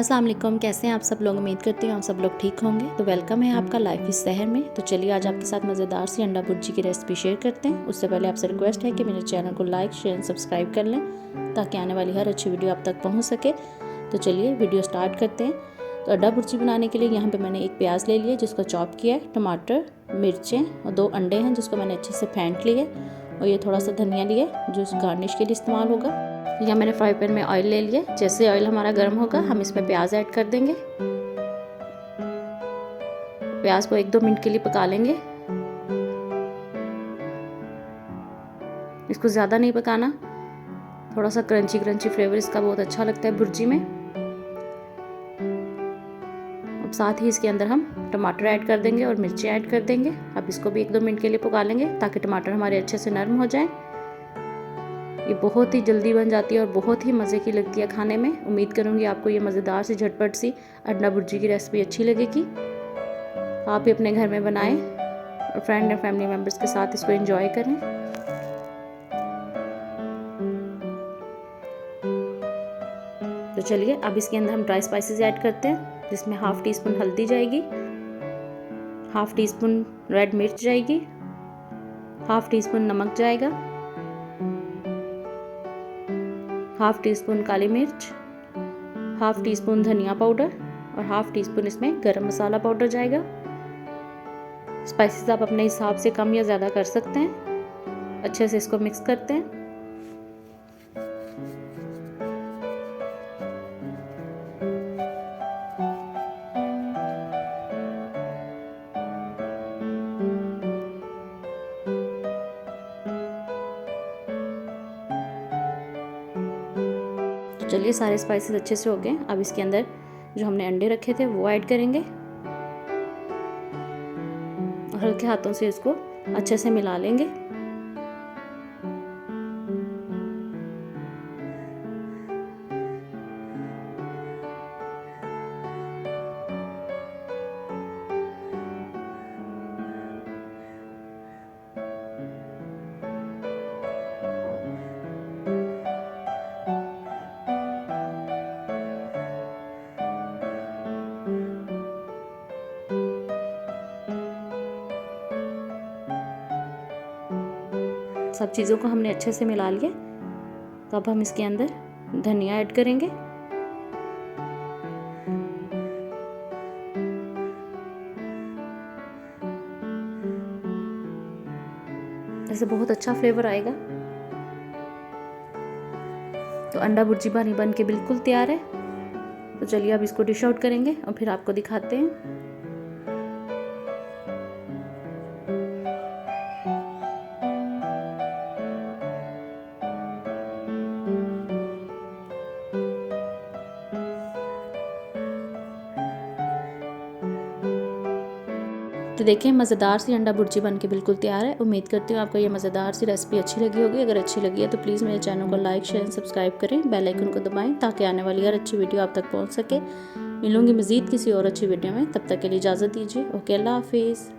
अस्सलाम वालेकुम, कैसे हैं आप सब लोग। उम्मीद करती हूँ आप सब लोग ठीक होंगे। तो वेलकम है आपका लाइफ इस शहर में। तो चलिए आज आपके साथ मज़ेदार सी अंडा भुर्जी की रेसिपी शेयर करते हैं। उससे पहले आपसे रिक्वेस्ट है कि मेरे चैनल को लाइक शेयर सब्सक्राइब कर लें ताकि आने वाली हर अच्छी वीडियो आप तक पहुँच सके। तो चलिए वीडियो स्टार्ट करते हैं। तो अंडा भुर्जी बनाने के लिए यहाँ पर मैंने एक प्याज ले लिया जिसको चॉप किया है, टमाटर, मिर्चें और 2 अंडे हैं जिसको मैंने अच्छे से फेंट लिए, और ये थोड़ा सा धनिया लिया जो गार्निश के लिए इस्तेमाल होगा। यहाँ मैंने फ्राई पैन में ऑयल ले लिया। जैसे ऑयल हमारा गर्म होगा हम इसमें प्याज ऐड कर देंगे। प्याज को 1-2 मिनट के लिए पका लेंगे। इसको ज़्यादा नहीं पकाना, थोड़ा सा क्रंची क्रंची फ्लेवर इसका बहुत अच्छा लगता है भुर्जी में। अब साथ ही इसके अंदर हम टमाटर ऐड कर देंगे और मिर्ची ऐड कर देंगे। अब इसको भी 1-2 मिनट के लिए पका लेंगे ताकि टमाटर हमारे अच्छे से नरम हो जाए। ये बहुत ही जल्दी बन जाती है और बहुत ही मज़े की लगती है खाने में। उम्मीद करूँगी आपको ये मज़ेदार सी झटपट सी अंडा भुर्जी की रेसिपी अच्छी लगेगी। आप भी अपने घर में बनाएं और फ्रेंड और फैमिली मेम्बर्स के साथ इसको एंजॉय करें। तो चलिए अब इसके अंदर हम ड्राई स्पाइसेस ऐड करते हैं, जिसमें 1/2 टीस्पून हल्दी जाएगी, 1/2 टीस्पून रेड मिर्च जाएगी, 1/2 टीस्पून नमक जाएगा, 1/2 टीस्पून काली मिर्च, 1/2 टीस्पून धनिया पाउडर और 1/2 टीस्पून इसमें गरम मसाला पाउडर जाएगा। स्पाइसेस आप अपने हिसाब से कम या ज़्यादा कर सकते हैं। अच्छे से इसको मिक्स करते हैं। चलिए सारे स्पाइसेस अच्छे से हो गए। अब इसके अंदर जो हमने अंडे रखे थे वो ऐड करेंगे और हल्के हाथों से इसको अच्छे से मिला लेंगे। सब चीज़ों को हमने अच्छे से मिला लिया। तो अब हम इसके अंदर धनिया ऐड करेंगे। ऐसे बहुत अच्छा फ्लेवर आएगा। तो अंडा भुर्जी बन के बिल्कुल तैयार है। तो चलिए अब इसको डिश आउट करेंगे और फिर आपको दिखाते हैं। तो देखिए मज़ेदार सी अंडा भुर्जी बन के बिल्कुल तैयार है। उम्मीद करती हूँ आपको ये मज़ेदार सी रेसिपी अच्छी लगी होगी। अगर अच्छी लगी है तो प्लीज़ मेरे चैनल को लाइक शेयर सब्सक्राइब करें, बेल आइकन को दबाएं ताकि आने वाली हर अच्छी वीडियो आप तक पहुँच सके। मिलूंगी मज़ीद किसी और अच्छी वीडियो में, तब तक के लिए इजाज़त दीजिए। ओके, अल्लाह हाफिज़।